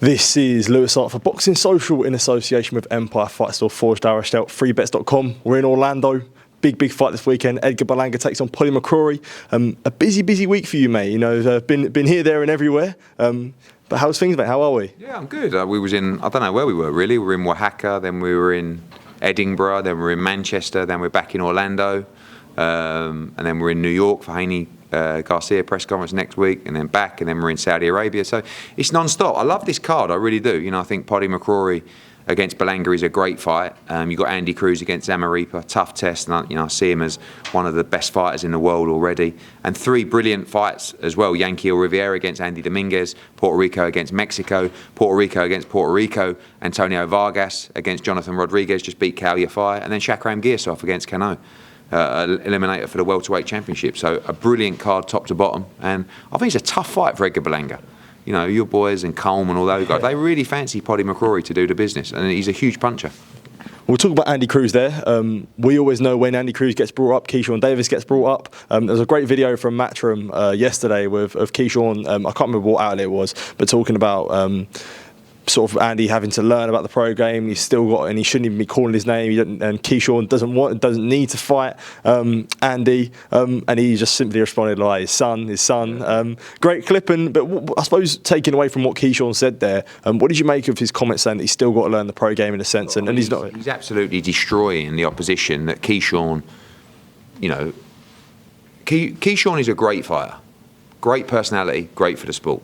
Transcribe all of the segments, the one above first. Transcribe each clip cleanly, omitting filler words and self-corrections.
This is Lewis Hart for Boxing Social in association with Empire Fight Store, Forged Irish Stout, freebets.com. We're in Orlando. Big fight this weekend. Edgar Berlanga takes on Pody McCrory. A busy week for you, mate. You know, been here, there, and everywhere. But how's things, mate? How are we? Yeah, I'm good. We was in, I don't know where we were really. We were in Oaxaca, then we were in Edinburgh, then we were in Manchester, then we're back in Orlando, and then we're in New York for Haney Garcia press conference next week, and then back, and then we're in Saudi Arabia. So it's non-stop. I love this card, I really do. You know, I think Pody McCrory against Berlanga is a great fight. You've got Andy Cruz against Zamaripa, tough test, and I see him as one of the best fighters in the world already. And three brilliant fights as well. Yanquiel Rivera against Andy Dominguez, Puerto Rico against Mexico, Puerto Rico against Puerto Rico, Antonio Vargas against Jonathan Rodriguez, just beat Cal Yafai, and then Shakram Girsov against Cano. Eliminator for the welterweight championship. So a brilliant card top to bottom, and I think it's a tough fight for Edgar Berlanga. You know, your boys and Coleman, all those guys, they really fancy Pody McCrory to do the business, and he's a huge puncher. We'll talk about Andy Cruz there. We always know when Andy Cruz gets brought up, Keyshawn Davis gets brought up. There was a great video from Matchroom yesterday of Keyshawn, I can't remember what outlet it was, but talking about sort of Andy having to learn about the pro game. He's still got, and he shouldn't even be calling his name. And Keyshawn doesn't need to fight Andy, and he just simply responded like his son. Great clipping, but I suppose taking away from what Keyshawn said there, what did you make of his comment saying that he's still got to learn the pro game in a sense, and he's not? He's absolutely destroying the opposition. That Keyshawn, you know, Keyshawn is a great fighter, great personality, great for the sport.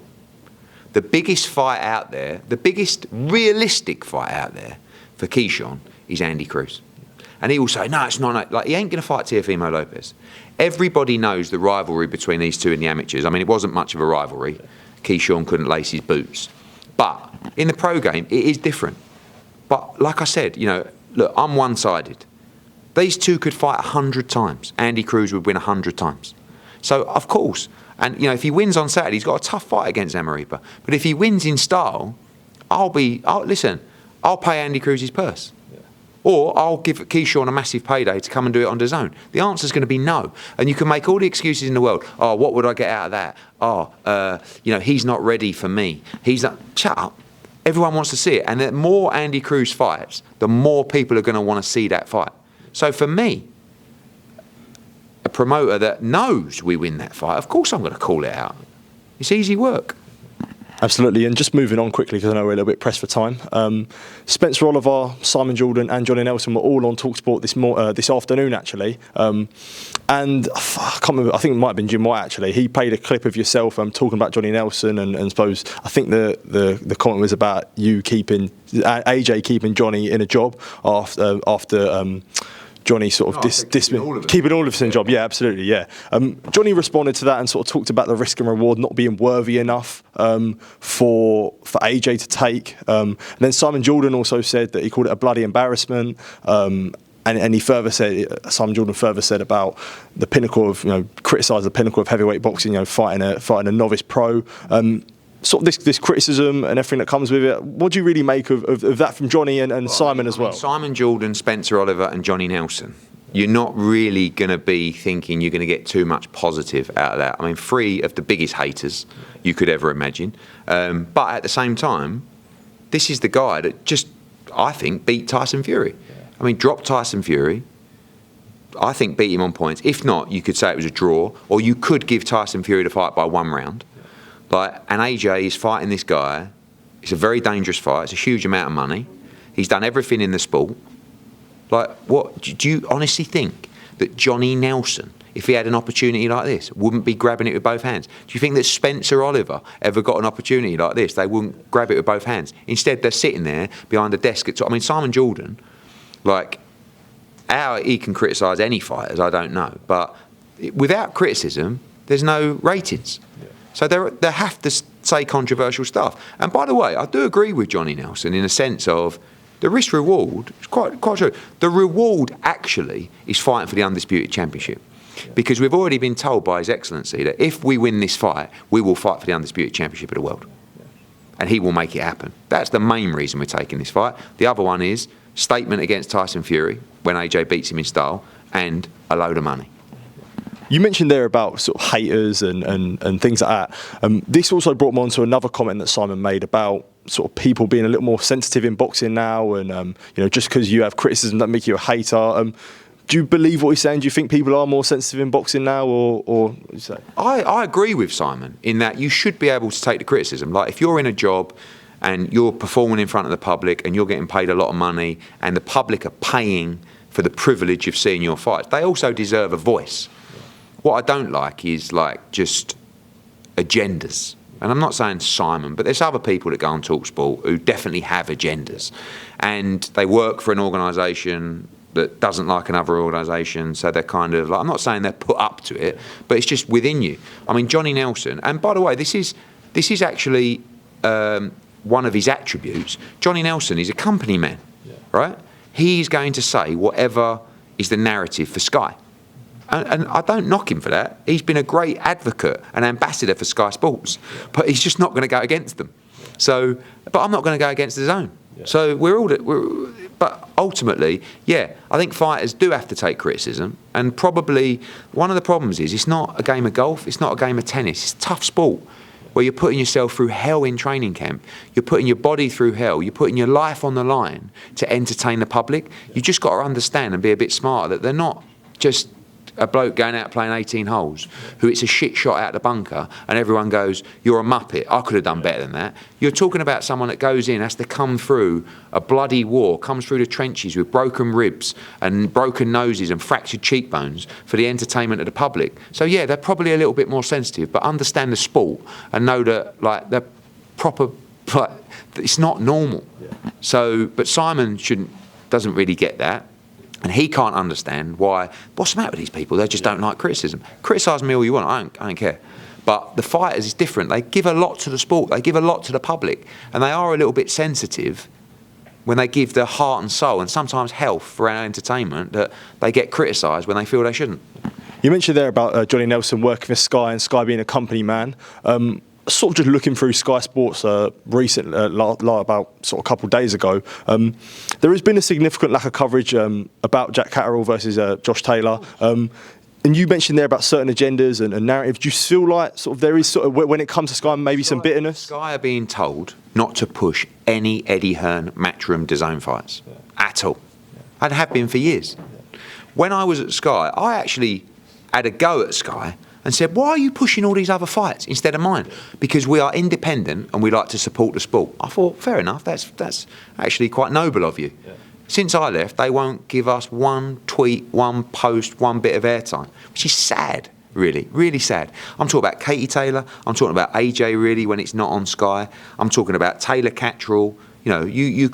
The biggest fight out there, the biggest realistic fight out there for Keyshawn is Andy Cruz. And he will say, no, it's not. Like, he ain't going to fight Teofimo Lopez. Everybody knows the rivalry between these two in the amateurs. I mean, it wasn't much of a rivalry. Keyshawn couldn't lace his boots. But in the pro game, it is different. But like I said, you know, look, I'm one-sided. These two could fight 100 times. Andy Cruz would win 100 times. So, of course. And, you know, if he wins on Saturday, he's got a tough fight against Zamaripa. But if he wins in style, I'll pay Andy Cruz's purse. Yeah. Or I'll give Keyshawn a massive payday to come and do it on DAZN. The answer's going to be no. And you can make all the excuses in the world. Oh, what would I get out of that? Oh, you know, he's not ready for me. He's not. Shut up. Everyone wants to see it. And the more Andy Cruz fights, the more people are going to want to see that fight. So for me, a promoter that knows we win that fight, of course I'm going to call it out. It's easy work. Absolutely, and just moving on quickly because I know we're a little bit pressed for time. Spencer Oliver, Simon Jordan and Johnny Nelson were all on TalkSport this afternoon actually. And I can't remember, I think it might have been Jim White actually. He played a clip of yourself talking about Johnny Nelson and suppose, I think the comment was about you AJ keeping Johnny in a job after Johnny sort of keeping all of us in job. Yeah, absolutely. Yeah. Johnny responded to that and sort of talked about the risk and reward not being worthy enough for AJ to take. And then Simon Jordan also said that he called it a bloody embarrassment. And he further said, Simon Jordan further said about the pinnacle of, criticised the pinnacle of heavyweight boxing, fighting a novice pro. Sort of this criticism and everything that comes with it. What do you really make of that from Johnny and Simon as well? Simon Jordan, Spencer Oliver and Johnny Nelson. You're not really going to be thinking you're going to get too much positive out of that. I mean, three of the biggest haters you could ever imagine. But at the same time, this is the guy that just, I think, beat Tyson Fury. I mean, dropped Tyson Fury. I think beat him on points. If not, you could say it was a draw, or you could give Tyson Fury the fight by 1 round. And AJ is fighting this guy. It's a very dangerous fight. It's a huge amount of money. He's done everything in the sport. What do you honestly think that Johnny Nelson, if he had an opportunity like this, wouldn't be grabbing it with both hands? Do you think that Spencer Oliver ever got an opportunity like this? They wouldn't grab it with both hands. Instead, they're sitting there behind a desk. I mean, Simon Jordan, how he can criticise any fighters, I don't know. But without criticism, there's no ratings. Yeah. So they have to say controversial stuff. And by the way, I do agree with Johnny Nelson in a sense of the risk reward is quite true. The reward actually is fighting for the undisputed championship. Because we've already been told by His Excellency that if we win this fight, we will fight for the undisputed championship of the world. And he will make it happen. That's the main reason we're taking this fight. The other one is statement against Tyson Fury when AJ beats him in style and a load of money. You mentioned there about sort of haters and things like that. This also brought me on to another comment that Simon made about sort of people being a little more sensitive in boxing now, and just because you have criticism that make you a hater. Do you believe what he's saying? Do you think people are more sensitive in boxing now, or what do you say? I agree with Simon in that you should be able to take the criticism. Like, if you're in a job and you're performing in front of the public and you're getting paid a lot of money and the public are paying for the privilege of seeing your fights, they also deserve a voice. What I don't like is just agendas. And I'm not saying Simon, but there's other people that go on TalkSport who definitely have agendas. And they work for an organisation that doesn't like another organisation, so they're kind of I'm not saying they're put up to it, but it's just within you. I mean, Johnny Nelson, and by the way, this is actually one of his attributes. Johnny Nelson is a company man, right? He's going to say whatever is the narrative for Sky. And I don't knock him for that. He's been a great advocate and ambassador for Sky Sports, but he's just not going to go against them. So, but I'm not going to go against the Zone. So but ultimately, I think fighters do have to take criticism. And probably one of the problems is it's not a game of golf, it's not a game of tennis. It's a tough sport where you're putting yourself through hell in training camp. You're putting your body through hell. You're putting your life on the line to entertain the public. You just got to understand and be a bit smarter that they're not just a bloke going out playing 18 holes who it's a shit shot out the bunker and everyone goes, you're a muppet, I could have done better than that. You're talking about someone that goes in, has to come through a bloody war, comes through the trenches with broken ribs and broken noses and fractured cheekbones for the entertainment of the public. So they're probably a little bit more sensitive, but understand the sport and know that they're proper, it's not normal. So, but Simon doesn't really get that. And he can't understand why, what's the matter with these people? They just don't like criticism. Criticise me all you want, I don't care. But the fighters is different. They give a lot to the sport, they give a lot to the public, and they are a little bit sensitive when they give their heart and soul and sometimes health for our entertainment, that they get criticised when they feel they shouldn't. You mentioned there about Johnny Nelson working for Sky and Sky being a company man. Sort of just looking through Sky Sports recently, about sort of a couple of days ago, there has been a significant lack of coverage about Jack Catterall versus Josh Taylor. And you mentioned there about certain agendas and narratives. Do you feel like sort of there is sort of, when it comes to Sky, maybe some bitterness? Sky are being told not to push any Eddie Hearn Matchroom DAZN fights at all. And have been for years. When I was at Sky, I actually had a go at Sky and said, why are you pushing all these other fights instead of mine? Because we are independent and we like to support the sport. I thought, fair enough, that's actually quite noble of you. Since I left, they won't give us one tweet, one post, one bit of airtime, which is sad, really, really sad. I'm talking about Katie Taylor, I'm talking about AJ really when it's not on Sky, I'm talking about Taylor Catterall. You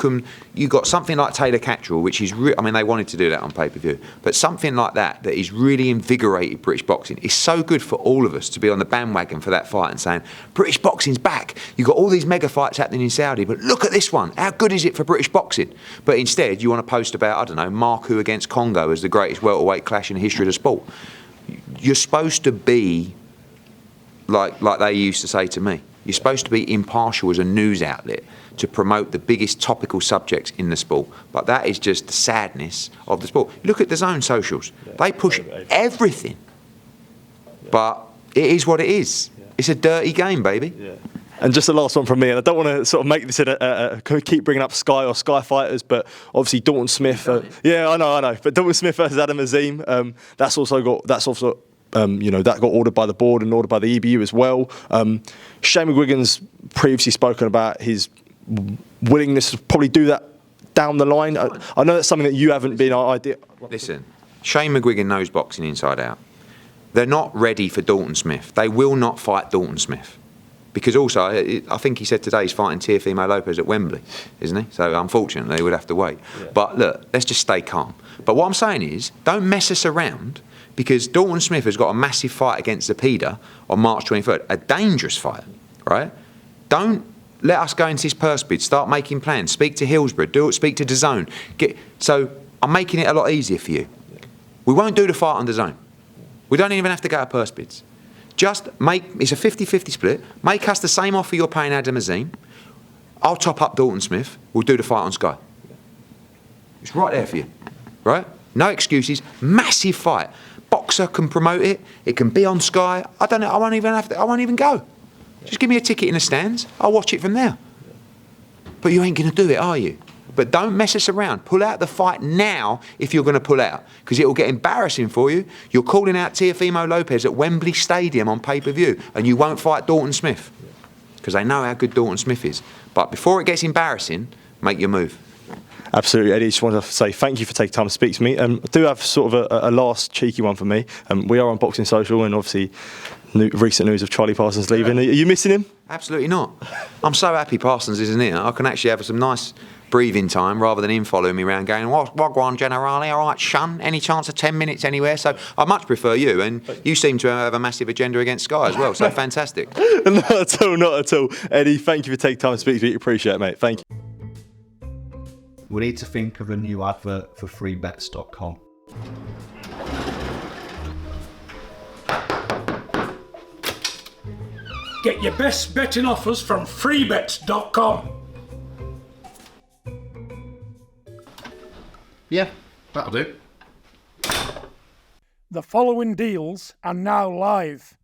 got something like Taylor Catterall, which is, they wanted to do that on pay-per-view, but something like that is really invigorated British boxing. It's so good for all of us to be on the bandwagon for that fight and saying, British boxing's back. You've got all these mega fights happening in Saudi, but look at this one. How good is it for British boxing? But instead, you want to post about, Marku against Congo as the greatest welterweight clash in the history of the sport. You're supposed to be, like they used to say to me, you're supposed to be impartial as a news outlet to promote the biggest topical subjects in the sport. But that is just the sadness of the sport. Look at the DAZN socials. They push everything. But it is what it is. It's a dirty game, baby. And just the last one from me, and I don't want to sort of make this keep bringing up Sky or Sky fighters, but obviously Dalton Smith. I know. But Dalton Smith versus Adam Azim, that got ordered by the board and ordered by the EBU as well. Shane McGuigan's previously spoken about his willingness to probably do that down the line. I know that's something that you haven't been idea. Listen, Shane McGuigan knows boxing inside out. They're not ready for Dalton Smith. They will not fight Dalton Smith. Because also, I think he said today he's fighting Teofimo Lopez at Wembley, isn't he? So unfortunately, he would have to wait. But look, let's just stay calm. But what I'm saying is, don't mess us around, because Dalton Smith has got a massive fight against Zepeda on March 23rd, a dangerous fight, right? Don't let us go into this purse bid, start making plans, speak to Hillsborough, speak to DAZN. So I'm making it a lot easier for you. We won't do the fight on DAZN. We don't even have to go to purse bids. Just it's a 50-50 split, make us the same offer you're paying Adam Azim. I'll top up Dalton Smith, we'll do the fight on Sky. It's right there for you, right? No excuses, massive fight. Boxer can promote it, it can be on Sky. I don't know, I won't even go. Just give me a ticket in the stands, I'll watch it from there. But you ain't going to do it, are you? But don't mess us around. Pull out the fight now if you're going to pull out, because it will get embarrassing for you. You're calling out Teofimo Lopez at Wembley Stadium on pay-per-view, and you won't fight Dalton Smith, because they know how good Dalton Smith is. But before it gets embarrassing, make your move. Absolutely, Eddie. Just wanted to say thank you for taking time to speak to me. I do have sort of a last cheeky one for me. We are on Boxing Social, and obviously recent news of Charlie Parsons leaving. Are you missing him? Absolutely not. I'm so happy Parsons isn't here. I can actually have some nice breathing time rather than him following me around going, Wagwan Generale, all right, shun, any chance of 10 minutes anywhere? So I much prefer you, and you seem to have a massive agenda against Sky as well, so fantastic. Not at all, not at all. Eddie, thank you for taking time to speak to me. Appreciate it, mate. Thank you. We need to think of a new advert for freebets.com. Get your best betting offers from freebets.com. Yeah, that'll do. The following deals are now live.